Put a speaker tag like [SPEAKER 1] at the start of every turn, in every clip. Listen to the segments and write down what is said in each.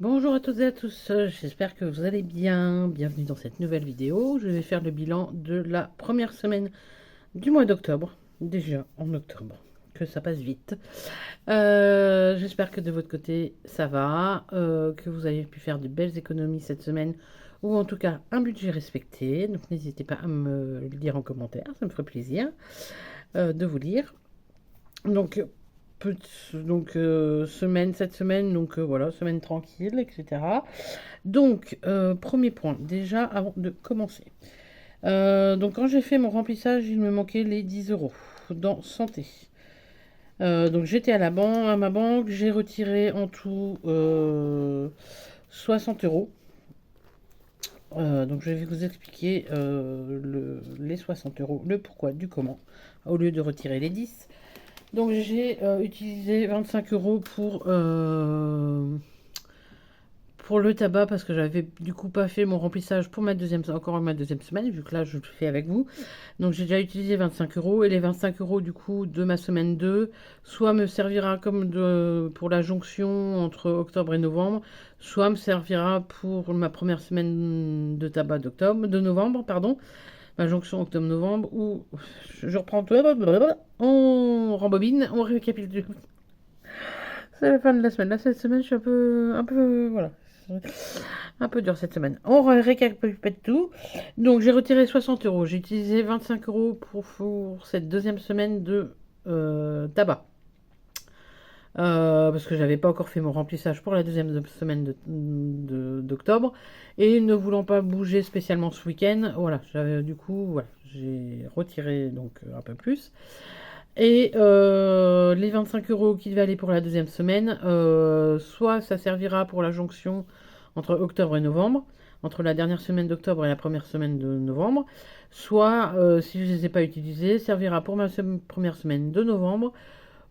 [SPEAKER 1] Bonjour à toutes et à tous, j'espère que vous allez bien. Bienvenue dans cette nouvelle vidéo. Je vais faire le bilan de la première semaine du mois d'octobre. Déjà en octobre, que ça passe vite. J'espère que de votre côté ça va, que vous avez pu faire de belles économies cette semaine, ou en tout cas un budget respecté. Donc n'hésitez pas à me le dire en commentaire, ça me ferait plaisir de vous lire. Donc, cette semaine, voilà, semaine tranquille, etc. Donc, premier point, déjà avant de commencer. Donc, quand j'ai fait mon remplissage, il me manquait les 10 euros dans santé. Donc, j'étais à ma banque, j'ai retiré en tout 60 euros. Donc, je vais vous expliquer les 60 euros, le pourquoi, du comment, au lieu de retirer les 10. Donc j'ai utilisé 25 euros pour le tabac parce que j'avais du coup pas fait mon remplissage pour encore ma deuxième semaine, vu que là je le fais avec vous. Donc j'ai déjà utilisé 25 euros et les 25 euros du coup de ma semaine 2 soit me servira pour la jonction entre octobre et novembre, soit me servira pour ma première semaine de tabac de novembre, pardon. Ma jonction octobre-novembre où je reprends tout, on rembobine, on récapitule. C'est la fin de la semaine. Là, cette semaine, je suis voilà. Un peu dur cette semaine. On récapitule tout. Donc, j'ai retiré 60 euros. J'ai utilisé 25 euros pour cette deuxième semaine de tabac. Parce que j'avais pas encore fait mon remplissage pour la deuxième semaine d'octobre. Et ne voulant pas bouger spécialement ce week-end, voilà, voilà, j'ai retiré donc un peu plus. Et les 25 euros qui devaient aller pour la deuxième semaine, soit ça servira pour la jonction entre octobre et novembre, entre la dernière semaine d'octobre et la première semaine de novembre, soit, si je ne les ai pas utilisés, servira pour ma première semaine de novembre,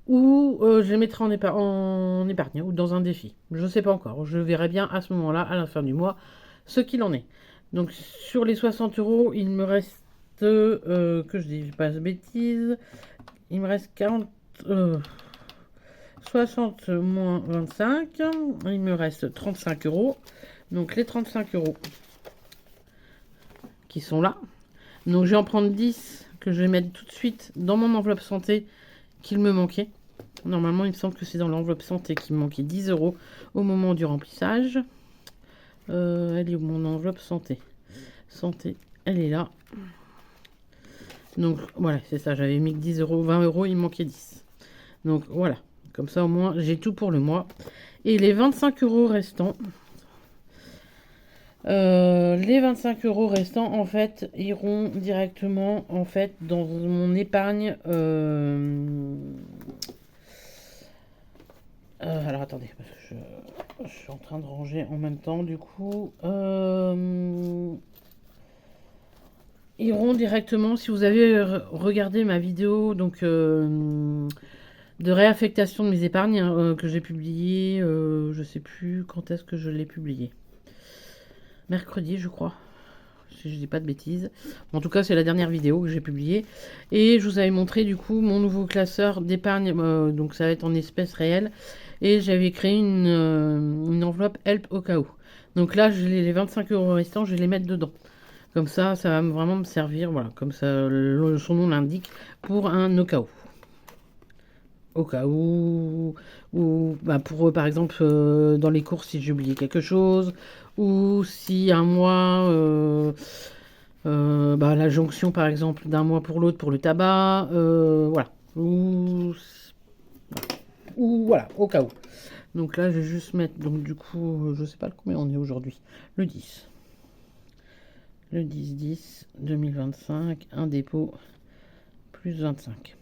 [SPEAKER 1] ou je les mettrai en épargne ou dans un défi. Je ne sais pas encore. Je verrai bien à ce moment-là, à la fin du mois, ce qu'il en est. Donc sur les 60 euros, il me reste, que je dis pas de bêtises, il me reste 60 moins 25, il me reste 35 euros. Donc les 35 euros qui sont là. Donc je vais en prendre 10 que je vais mettre tout de suite dans mon enveloppe santé qu'il me manquait. Normalement, il me semble que c'est dans l'enveloppe santé qu'il me manquait 10 euros au moment du remplissage. Elle est où mon enveloppe santé? Santé, elle est là. Donc voilà, c'est ça, j'avais mis 10 euros, 20 euros, il me manquait 10. Donc voilà, comme ça au moins j'ai tout pour le mois. Et les 25 euros restants, en fait iront directement en fait dans mon épargne. Alors attendez, parce que je suis en train de ranger en même temps du coup. Iront directement, si vous avez regardé ma vidéo donc de réaffectation de mes épargnes que j'ai publiée, je sais plus quand est-ce que je l'ai publié. Mercredi, je crois, si je dis pas de bêtises. En tout cas, c'est la dernière vidéo que j'ai publiée. Et je vous avais montré du coup mon nouveau classeur d'épargne, donc ça va être en espèces réelles. Et j'avais créé une enveloppe help au cas où. Donc là, les 25 euros restants, je vais les mettre dedans. Comme ça va vraiment me servir, voilà, comme ça son nom l'indique, pour un au cas où. Au cas où, ou bah, pour par exemple dans les courses si j'ai oublié quelque chose, ou si un mois, bah, la jonction par exemple d'un mois pour l'autre pour le tabac, voilà. Ou voilà, au cas où. Donc là, je vais juste mettre, donc du coup, je sais pas combien on est aujourd'hui, le 10. Le 10-10 2025, un dépôt plus 25.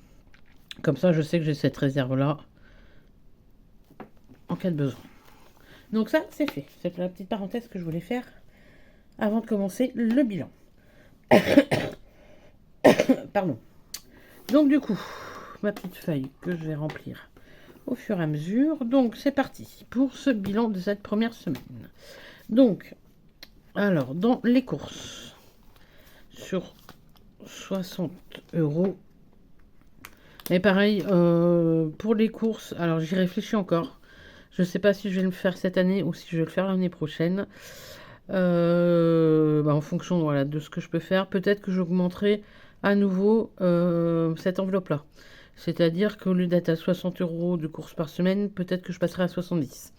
[SPEAKER 1] Comme ça, je sais que j'ai cette réserve-là en cas de besoin. Donc ça, c'est fait. C'est la petite parenthèse que je voulais faire avant de commencer le bilan. Pardon. Donc du coup, ma petite feuille que je vais remplir au fur et à mesure. Donc c'est parti pour ce bilan de cette première semaine. Donc, alors, dans les courses, sur 60 euros. Et pareil, pour les courses, alors j'y réfléchis encore. Je sais pas si je vais le faire cette année ou si je vais le faire l'année prochaine. En fonction voilà, de ce que je peux faire, peut-être que j'augmenterai à nouveau cette enveloppe-là. C'est-à-dire qu'au lieu d'être à 60 euros de course par semaine, peut-être que je passerai à 70.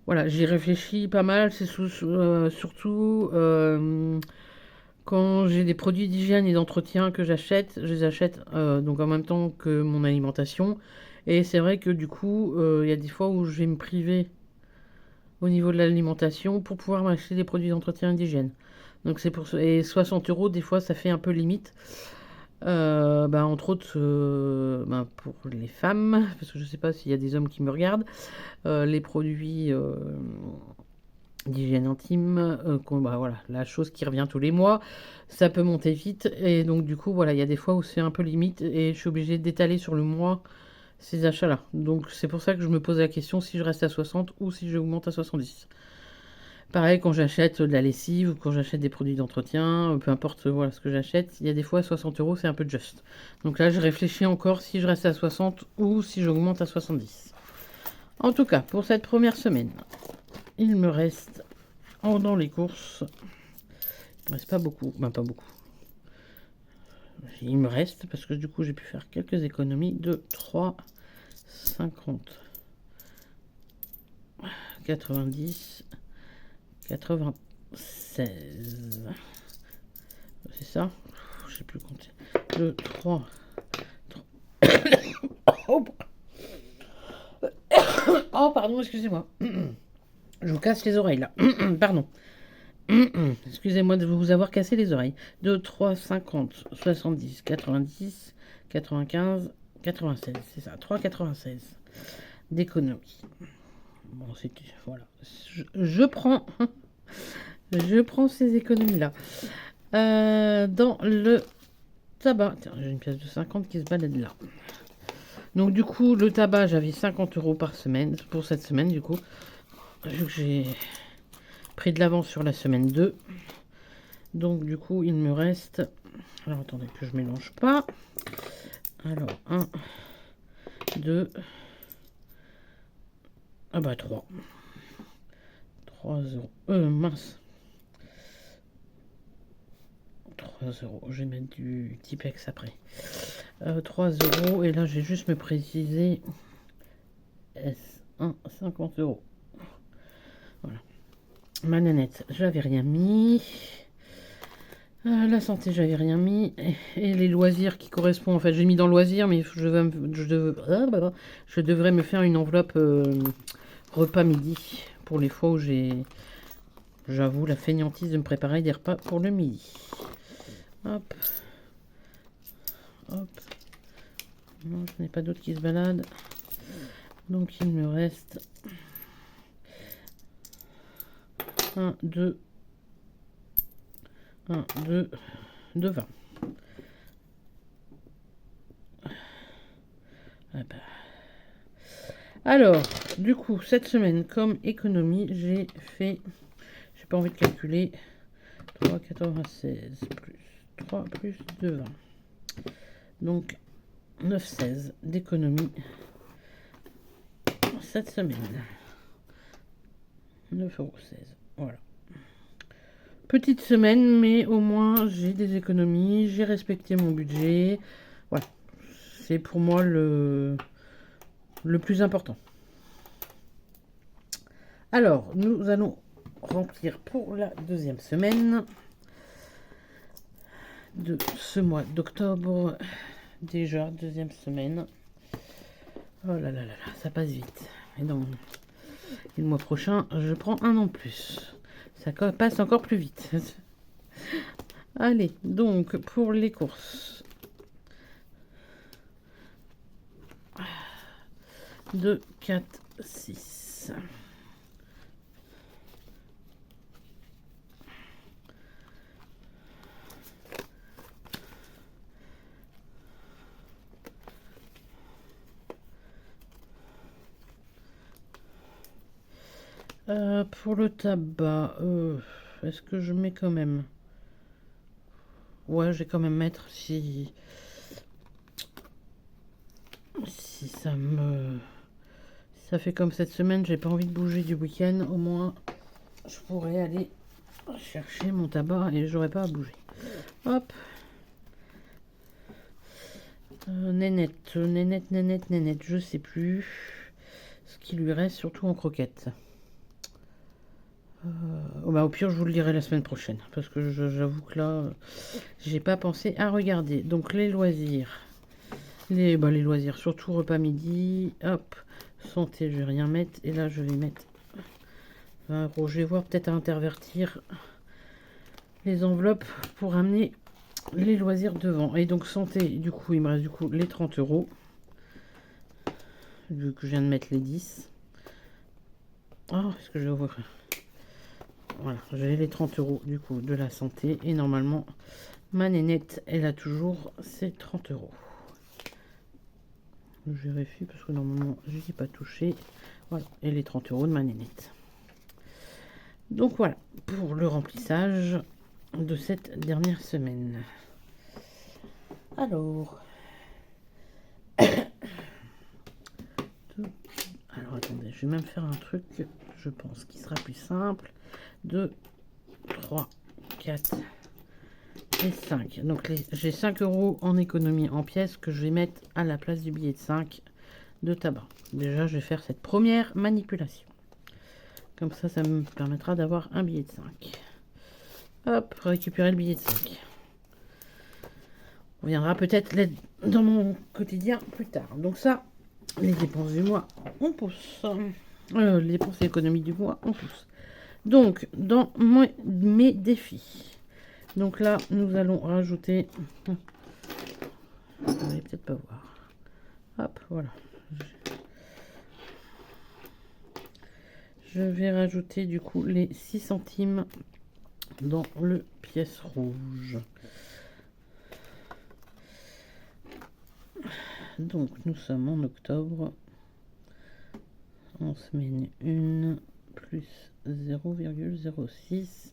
[SPEAKER 1] Voilà, j'y réfléchis pas mal. C'est surtout quand j'ai des produits d'hygiène et d'entretien que j'achète, je les achète donc en même temps que mon alimentation. Et c'est vrai que du coup, il y a des fois où je vais me priver au niveau de l'alimentation pour pouvoir m'acheter des produits d'entretien et d'hygiène. Donc c'est pour ça. Et 60 euros, des fois, ça fait un peu limite. Entre autres, pour les femmes, parce que je ne sais pas s'il y a des hommes qui me regardent, les produits d'hygiène intime, voilà, la chose qui revient tous les mois, ça peut monter vite. Et donc du coup, voilà, il y a des fois où c'est un peu limite et je suis obligée d'étaler sur le mois ces achats-là. Donc c'est pour ça que je me pose la question si je reste à 60 ou si j'augmente à 70. Pareil, quand j'achète de la lessive ou quand j'achète des produits d'entretien, peu importe voilà, ce que j'achète, il y a des fois 60 euros, c'est un peu juste. Donc là, je réfléchis encore si je reste à 60 ou si j'augmente à 70. En tout cas, pour cette première semaine, il me reste dans les courses, il me reste pas beaucoup, pas beaucoup. Il me reste, parce que du coup, j'ai pu faire quelques économies de 3,50, 90, 96. C'est ça? Je sais plus compter. 2, 3. Oh, pardon, excusez-moi. Je vous casse les oreilles là. Pardon. Excusez-moi de vous avoir cassé les oreilles. 2, 3, 50, 70, 90, 95, 96. C'est ça, 3,96 d'économie. Bon, c'est voilà. Je prends. Je prends ces économies-là. Dans le tabac. Tiens, j'ai une pièce de 50 qui se balade là. Donc du coup, le tabac, j'avais 50 euros par semaine, pour cette semaine du coup. Vu que j'ai pris de l'avance sur la semaine 2. Donc du coup, il me reste... Alors attendez que je mélange pas. Alors, 1, 2... Ah bah 3. 3 euros. Mince. 3 euros. Je vais mettre du Tipex après. 3 euros. Et là, je vais juste me préciser. S1, 50 euros. Voilà. Ma nanette, j'avais rien mis. La santé, j'avais rien mis. Et les loisirs qui correspondent. En fait, j'ai mis dans loisirs, mais je devrais me faire une enveloppe repas midi. Pour les fois où j'avoue, la fainéantise de me préparer des repas pour le midi. Hop. Hop. Non, je n'ai pas d'autres qui se baladent. Donc, il me reste 1, 2, 1, 2, 2, 20. Ah bah. Alors, du coup, cette semaine, comme économie, j'ai fait, j'ai pas envie de calculer, 3,96 plus 3 plus 2,20. Donc, 9,16 d'économie cette semaine. 9,16 €. Voilà. Petite semaine, mais au moins j'ai des économies, j'ai respecté mon budget. Voilà. C'est pour moi le plus important. Alors, nous allons remplir pour la deuxième semaine de ce mois d'octobre. Déjà, deuxième semaine. Oh là là là là, ça passe vite. Et donc, le mois prochain, je prends un an de plus. Ça passe encore plus vite. Allez, donc, pour les courses. 2, 4, 6. Pour le tabac, est-ce que je mets quand même? Ouais, je vais quand même mettre si ça me Ça fait comme cette semaine, j'ai pas envie de bouger du week-end. Au moins, je pourrais aller chercher mon tabac et j'aurais pas à bouger. Hop. Nénette, nénette, je sais plus ce qui lui reste, surtout en croquettes. Bah, au pire, je vous le dirai la semaine prochaine, parce que j'avoue que là, j'ai pas pensé à regarder. Donc les loisirs, les loisirs, surtout repas midi. Hop, santé, je vais rien mettre, et là je vais mettre 20 €. Je vais voir peut-être à intervertir les enveloppes pour amener les loisirs devant. Et donc santé, du coup, il me reste du coup les 30 €. Vu que je viens de mettre les 10. Oh, est-ce que je vais ouvrir? Voilà, j'ai les 30 € du coup de la santé. Et normalement, ma nénette, elle a toujours ses 30 €. Je vérifie parce que normalement, je n'y ai pas touché. Voilà, et les 30 € de ma nénette. Donc voilà, pour le remplissage de cette dernière semaine. Alors... Alors attendez, je vais même faire un truc, je pense, qui sera plus simple. 2, 3, 4 et 5. Donc j'ai 5 € en économie en pièces que je vais mettre à la place du billet de 5 de tabac. Déjà, je vais faire cette première manipulation. Comme ça me permettra d'avoir un billet de 5. Hop, récupérer le billet de 5. On viendra peut-être dans mon quotidien plus tard. Donc ça, les dépenses du mois, on pousse. Les dépenses économiques du mois, on pousse. Donc, dans mes défis. Donc là, nous allons rajouter... Vous n'allez peut-être pas voir. Hop, voilà. Je vais rajouter du coup les 6 centimes dans le pièce rouge. Donc, nous sommes en octobre. En semaine 1, plus 0,06.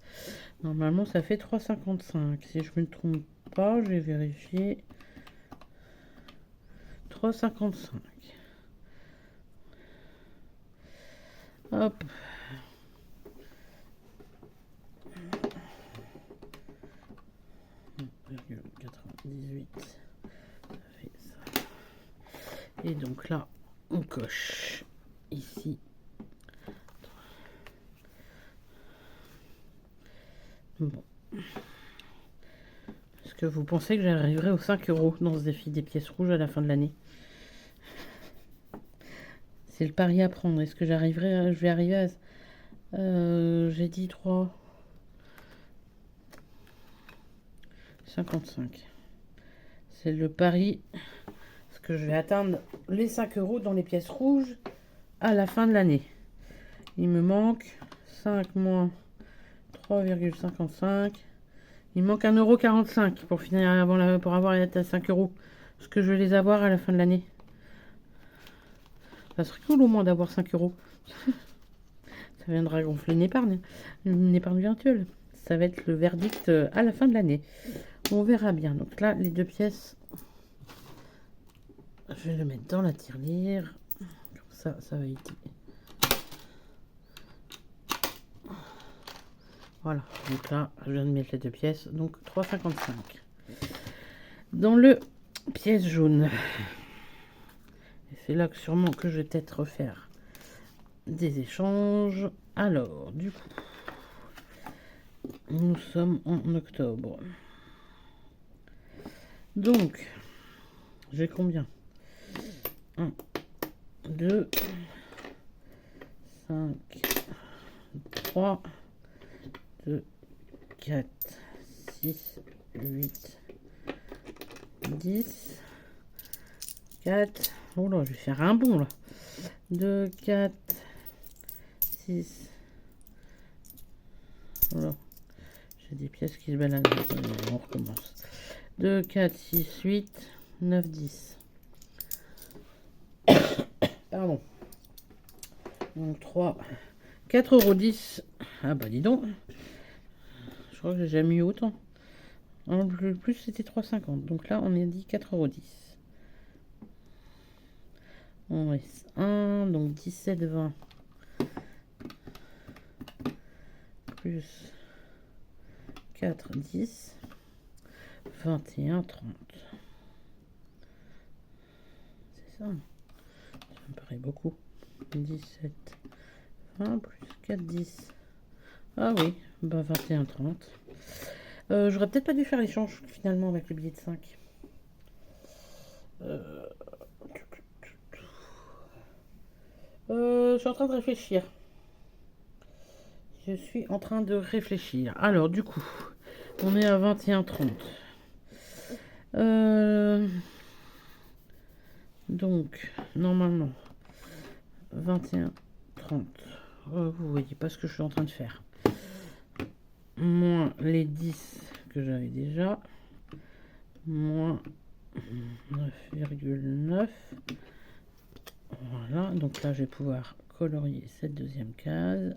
[SPEAKER 1] Normalement, ça fait 3,55. Si je me trompe pas, je vais vérifier. 3,55. Hop. Ça fait ça. Et donc là, on coche ici. Bon. Est-ce que vous pensez que j'arriverai aux 5 € dans ce défi des pièces rouges à la fin de l'année? C'est le pari à prendre. Est-ce que j'arriverai? Je vais arriver à... j'ai dit 3... 55. C'est le pari. Est-ce que je vais atteindre les 5 € dans les pièces rouges à la fin de l'année? Il me manque 5 moins 3,55. Il manque 1,45 € pour finir avant pour avoir à 5 €. Est-ce que je vais les avoir à la fin de l'année? Ça serait cool au moins d'avoir 5 €. Ça viendra gonfler une épargne virtuelle. Ça va être le verdict à la fin de l'année. On verra bien. Donc là, les 2 pièces, je vais le mettre dans la tirelire. Comme ça, ça va éviter. Voilà. Donc là, je viens de mettre les 2 pièces. Donc 3,55. Dans le pièce jaune. Et c'est là que sûrement que je vais peut-être refaire des échanges. Alors, du coup, nous sommes en octobre. Donc, j'ai combien? 1, 2, 5, 3, 2, 4, 6, 8, 10, 4. Oh là, je vais faire un bond là. 2, 4, 6. Voilà. J'ai des pièces qui se baladent. On recommence. 2, 4, 6, 8, 9, 10. Pardon. Donc 3, 4,10 €. Ah bah dis donc. Je crois que j'ai jamais eu autant. Le plus c'était 3,50. Donc là on a dit 4,10 €. On reste 1, donc 17, 20. Plus 4, 10. 21, 30. C'est ça. Ça me paraît beaucoup. 17, 20 plus 4, 10. Ah oui, bah 21, 30. J'aurais peut-être pas dû faire l'échange finalement avec le billet de 5. Je suis en train de réfléchir. Je suis en train de réfléchir. Alors, du coup, on est à 21, 30. Donc, normalement, 21, 30. Vous voyez pas ce que je suis en train de faire. Moins les 10 que j'avais déjà. Moins 9,9. Voilà, donc là, je vais pouvoir colorier cette deuxième case.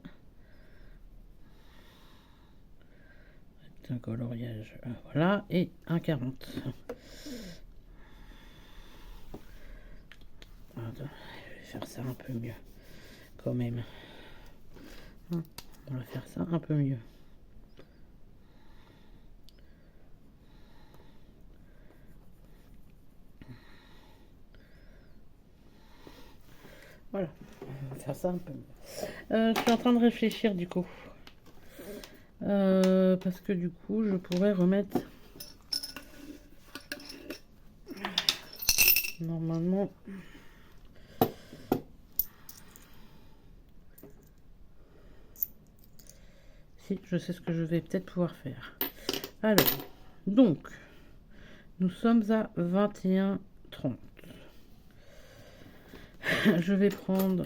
[SPEAKER 1] C'est un coloriage, voilà, et un 40. Attends, je vais faire ça un peu mieux, quand même. On va faire ça un peu mieux. Voilà, on va faire ça un peu mieux. Je suis en train de réfléchir du coup. Parce que du coup, je pourrais remettre... Normalement... Si, je sais ce que je vais peut-être pouvoir faire. Alors, donc, nous sommes à 21, 30. Je vais prendre...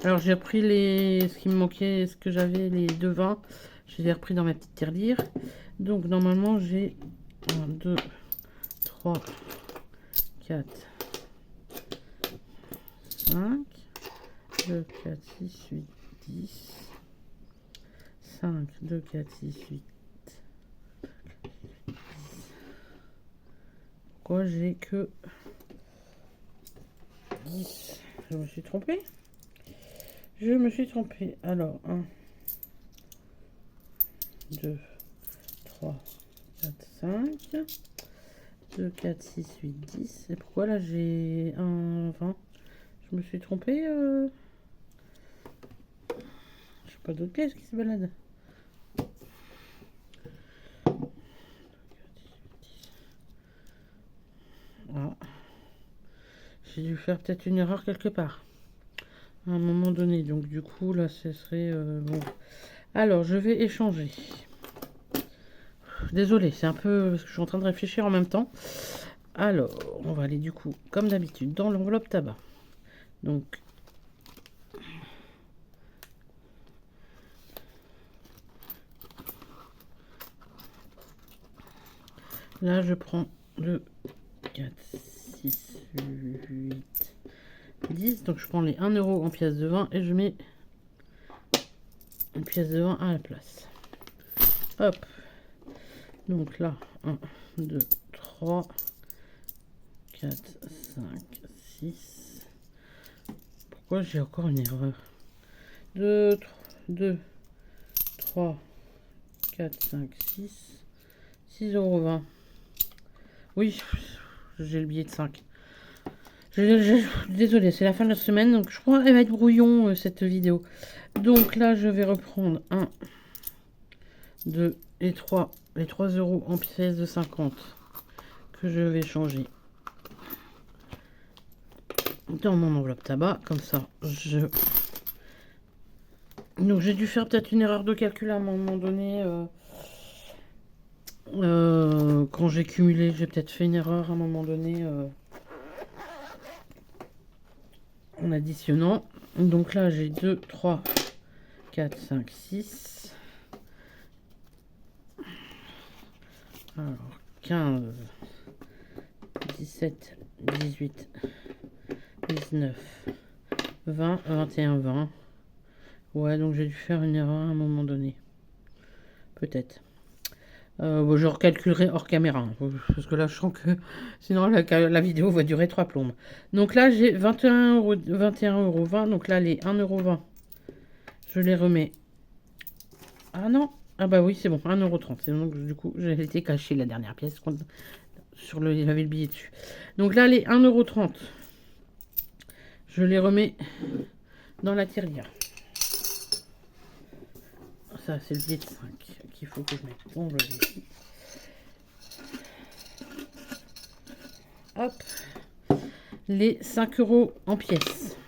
[SPEAKER 1] Alors, j'ai repris ce qui me manquait, ce que j'avais, les 2 20. Je les ai repris dans ma petite tirelire. Donc, normalement, j'ai 1, 2, 3, 4, 5, 2, 4, 6, 8, 10. 5, 2, 4, 6, 8. Pourquoi j'ai que 10? Je me suis trompée. Je me suis trompée. Alors, 1, 2, 3, 4, 5. 2, 4, 6, 8, 10. Et pourquoi là j'ai un 20? Je me suis trompée. Je sais pas d'autres pièces qui se baladent. Ah. J'ai dû faire peut-être une erreur quelque part. À un moment donné. Donc du coup là ce serait bon. Alors je vais échanger. Désolée, c'est un peu parce que je suis en train de réfléchir en même temps. Alors on va aller du coup comme d'habitude dans l'enveloppe tabac. Donc là je prends 2, 4, 6, 8, 10. Donc je prends les 1 euro en pièces de 20 et je mets une pièce de 20 à la place. Hop. Donc là, 1, 2, 3, 4, 5, 6. Pourquoi j'ai encore une erreur? 2, 3, 4, 5, 6. 6,20 €. Oui, j'ai le billet de 5. Désolée, c'est la fin de la semaine, donc je crois qu'elle va être brouillon cette vidéo. Donc là, je vais reprendre 1, 2 et 3, les 3 euros en pièces de 50 que je vais changer dans mon enveloppe tabac, comme ça. Donc j'ai dû faire peut-être une erreur de calcul à un moment donné. Quand j'ai cumulé, j'ai peut-être fait une erreur à un moment donné en additionnant. Donc là, j'ai 2, 3, 4, 5, 6. Alors, 15, 17, 18, 19, 20, 21, 20. Ouais, donc j'ai dû faire une erreur à un moment donné. Peut-être. Bon, je recalculerai hors caméra, hein, parce que là, je sens que sinon la vidéo va durer 3 plombes. Donc là, j'ai 21,20 €. Donc là, les 1,20 €, je les remets. Ah non, ah bah oui, c'est bon, 1,30 €. Donc du coup, j'ai été caché la dernière pièce sur il y avait le billet dessus. Donc là, les 1,30 €, je les remets dans la tirelire. Ça, c'est le billet de 5 qu'il faut que je mette. Bon, je le mets. Hop, les 5 € en pièces.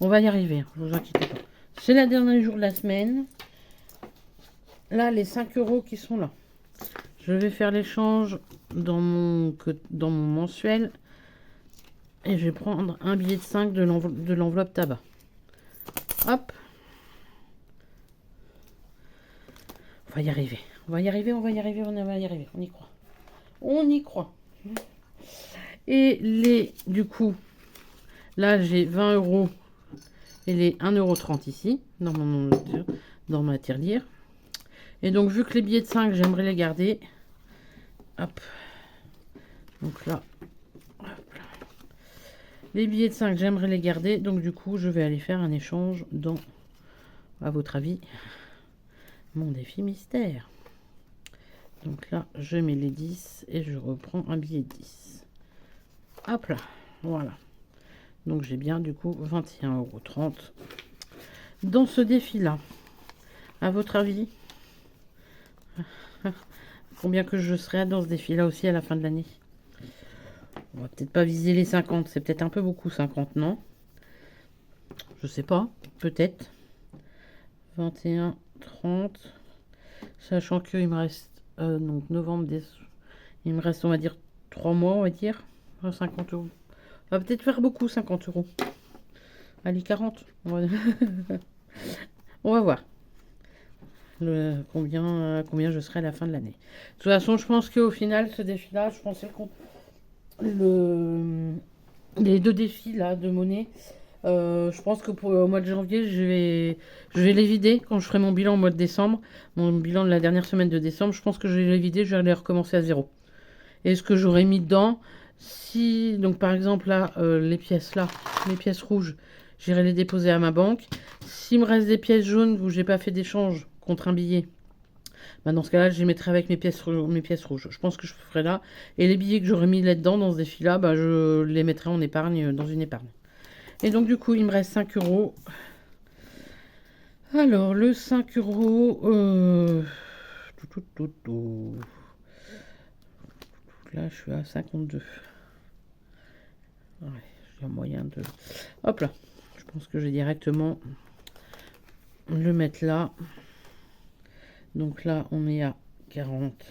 [SPEAKER 1] On va y arriver, ne vous inquiétez pas. C'est le dernier jour de la semaine. Là, les 5 € qui sont là. Je vais faire l'échange dans mon mensuel. Et je vais prendre un billet de 5 de l'enveloppe tabac. Hop. On va y arriver. On va y arriver, on va y arriver, on va y arriver. On y croit. On y croit. Et du coup, là, j'ai 20 € et les 1,30 € ici, dans ma tirelire. Et donc, vu que les billets de 5, j'aimerais les garder. Hop. Donc là, hop là. Les billets de 5, j'aimerais les garder. Donc, du coup, je vais aller faire un échange dans, à votre avis, mon défi mystère. Donc là, je mets les 10 et je reprends un billet de 10. Hop là, voilà. Donc j'ai bien du coup 21,30 € dans ce défi-là. À votre avis, combien que je serai dans ce défi-là aussi à la fin de l'année? On va peut-être pas viser les 50, c'est peut-être un peu beaucoup 50, non? Je sais pas, peut-être. 21,30, sachant qu'il me reste donc novembre, décembre, il me reste on va dire 3 mois, on va dire 50 €. Ça va peut-être faire beaucoup 50 €. Allez, 40. On va voir combien je serai à la fin de l'année. De toute façon, je pense qu'au final, ce défi-là, je pensais les deux défis là de monnaie. Je pense que pour au mois de janvier, je vais les vider quand je ferai mon bilan au mois de décembre. Mon bilan de la dernière semaine de décembre, je pense que je vais les vider, je vais aller recommencer à zéro. Et ce que j'aurais mis dedans, si, donc par exemple là, les pièces rouges, j'irai les déposer à ma banque. S'il me reste des pièces jaunes où j'ai pas fait d'échange contre un billet, bah dans ce cas-là, je les mettrai avec mes pièces rouges. Je pense que je ferai là. Et les billets que j'aurais mis là-dedans, dans ce défi-là, bah, je les mettrai en épargne, dans une épargne. Et donc du coup, il me reste 5 €. Alors, le 5 €... Là, je suis à 52. Ouais, j'ai un moyen de... Hop là. Je pense que je vais directement le mettre là. Donc là, on est à 40.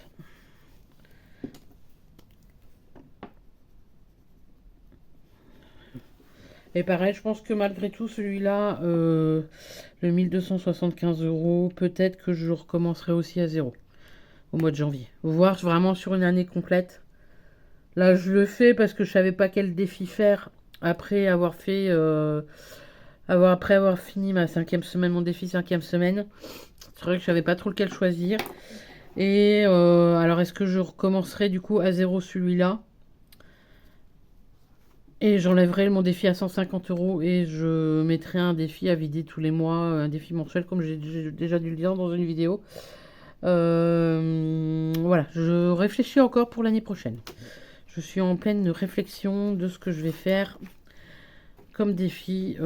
[SPEAKER 1] Et pareil, je pense que malgré tout, celui-là, le 1275 €, peut-être que je recommencerai aussi à zéro au mois de janvier. Voir vraiment sur une année complète. Là, je le fais parce que je savais pas quel défi faire après avoir fait, après avoir fini ma 5e semaine, mon défi 5e semaine. C'est vrai que je savais pas trop lequel choisir. Et alors, est-ce que je recommencerai du coup à zéro celui-là? Et j'enlèverai mon défi à 150 € et je mettrai un défi à vider tous les mois, un défi mensuel, comme j'ai déjà dû le dire dans une vidéo. Voilà, je réfléchis encore pour l'année prochaine. Je suis en pleine réflexion de ce que je vais faire comme défi.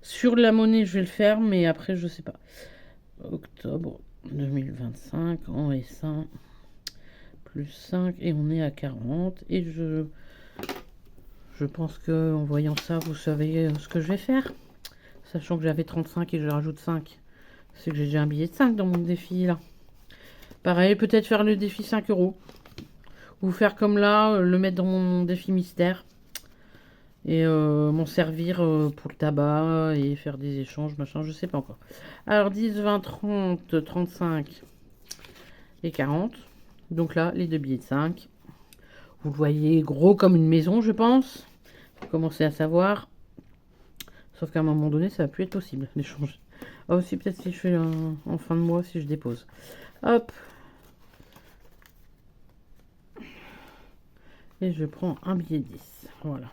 [SPEAKER 1] Sur la monnaie, je vais le faire, mais après, je sais pas. Octobre 2025, en S1, plus 5, et on est à 40. Et je pense que en voyant ça, vous savez ce que je vais faire. Sachant que j'avais 35 et je rajoute 5. C'est que j'ai déjà un billet de 5 dans mon défi là. Pareil, peut-être faire le défi 5 €. Ou faire comme là, le mettre dans mon défi mystère. Et m'en servir pour le tabac et faire des échanges, machin, je sais pas encore. Alors 10, 20, 30, 35 et 40. Donc là, les deux billets de 5. Vous le voyez gros comme une maison, je pense. Faut commencer à savoir. Sauf qu'à un moment donné, ça va plus être possible d'échanger. Ah, aussi, peut-être si je fais en fin de mois, si je dépose. Hop. Et je prends un billet 10. Voilà.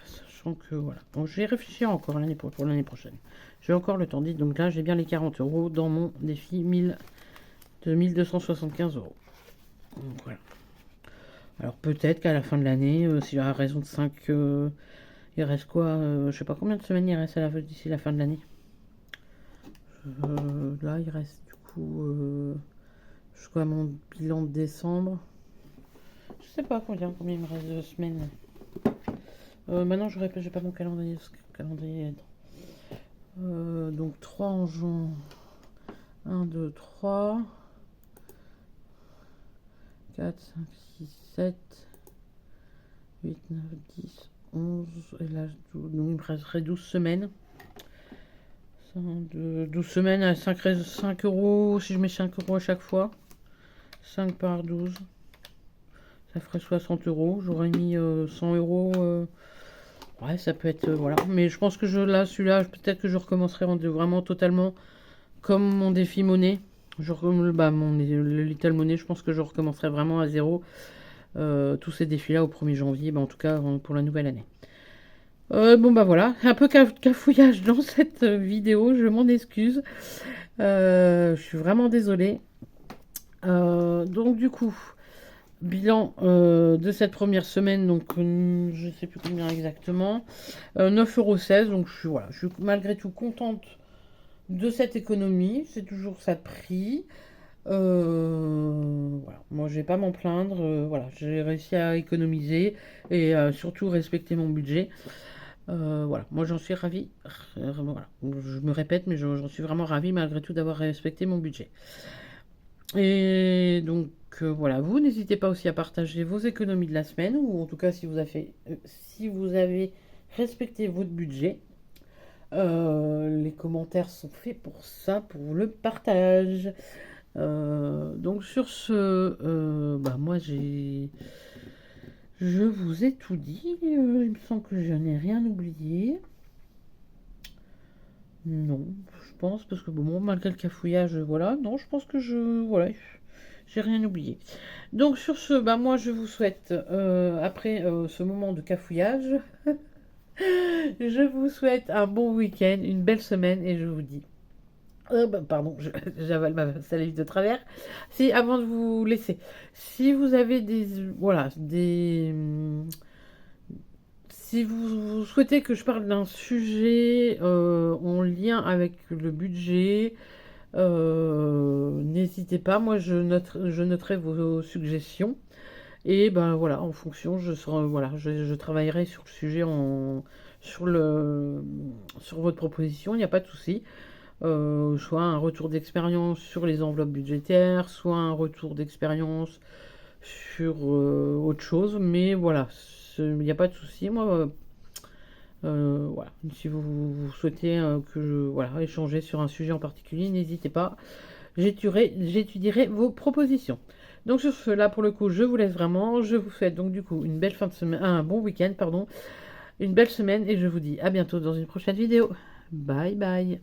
[SPEAKER 1] Sachant que, voilà. Bon, je vais réfléchir encore pour l'année prochaine. J'ai encore le temps. Dit, donc là, j'ai bien les 40 euros dans mon défi 1275 euros. Donc, voilà. Alors peut-être qu'à la fin de l'année, s'il y a raison de 5, il reste quoi, je sais pas combien de semaines il reste d'ici la fin de l'année. Là, il reste du coup jusqu'à mon bilan de décembre. Je sais pas combien il me reste de semaines. Maintenant, j'ai pas mon calendrier. Donc 3 en juin. 1, 2, 3. 4, 5, 6, 7, 8, 9, 10, 11. Et là, donc il me resterait 12 semaines. 12 semaines à 5 euros. Si je mets 5 euros à chaque fois. 5 par 12. Ça ferait 60 euros. J'aurais mis 100 euros. Ouais, ça peut être. Voilà. Mais je pense que celui-là, peut-être que je recommencerai vraiment totalement comme mon défi monnaie. Le Little Money, je pense que je recommencerai vraiment à zéro. Tous ces défis-là au 1er janvier, en tout cas pour la nouvelle année. Bon bah voilà, un peu cafouillage dans cette vidéo, je m'en excuse. Je suis vraiment désolée. Donc du coup, bilan de cette première semaine, donc je sais plus combien exactement, 9,16 €, donc je suis malgré tout contente de cette économie, c'est toujours ça de prix. Voilà, moi je vais pas m'en plaindre, voilà, j'ai réussi à économiser et surtout respecter mon budget. Voilà, moi j'en suis ravie. Voilà. Je me répète, mais j'en suis vraiment ravie malgré tout d'avoir respecté mon budget. Et donc voilà, vous n'hésitez pas aussi à partager vos économies de la semaine, ou en tout cas si vous avez respecté votre budget. Les commentaires sont faits pour ça, pour le partage. Donc sur ce, moi je vous ai tout dit. Il me semble que je n'ai rien oublié. Non, je pense, parce que bon, malgré le cafouillage, voilà, non, je pense que voilà, j'ai rien oublié. Donc sur ce, moi je vous souhaite, après ce moment de cafouillage, je vous souhaite un bon week-end, une belle semaine, et je vous dis, pardon, j'avale ma salive de travers. Avant de vous laisser, si vous avez si vous souhaitez que je parle d'un sujet en lien avec le budget, n'hésitez pas. Moi, je noterai vos suggestions. Et voilà, en fonction, je travaillerai sur le sujet sur votre proposition. Il n'y a pas de souci. Soit un retour d'expérience sur les enveloppes budgétaires, soit un retour d'expérience sur autre chose. Mais voilà, il n'y a pas de souci. Moi, voilà. Si vous souhaitez échanger sur un sujet en particulier, n'hésitez pas. J'étudierai vos propositions. Donc sur ce, là pour le coup, je vous laisse vraiment. Je vous souhaite donc du coup une belle fin de semaine, un bon week-end, pardon, une belle semaine, et je vous dis à bientôt dans une prochaine vidéo. Bye bye.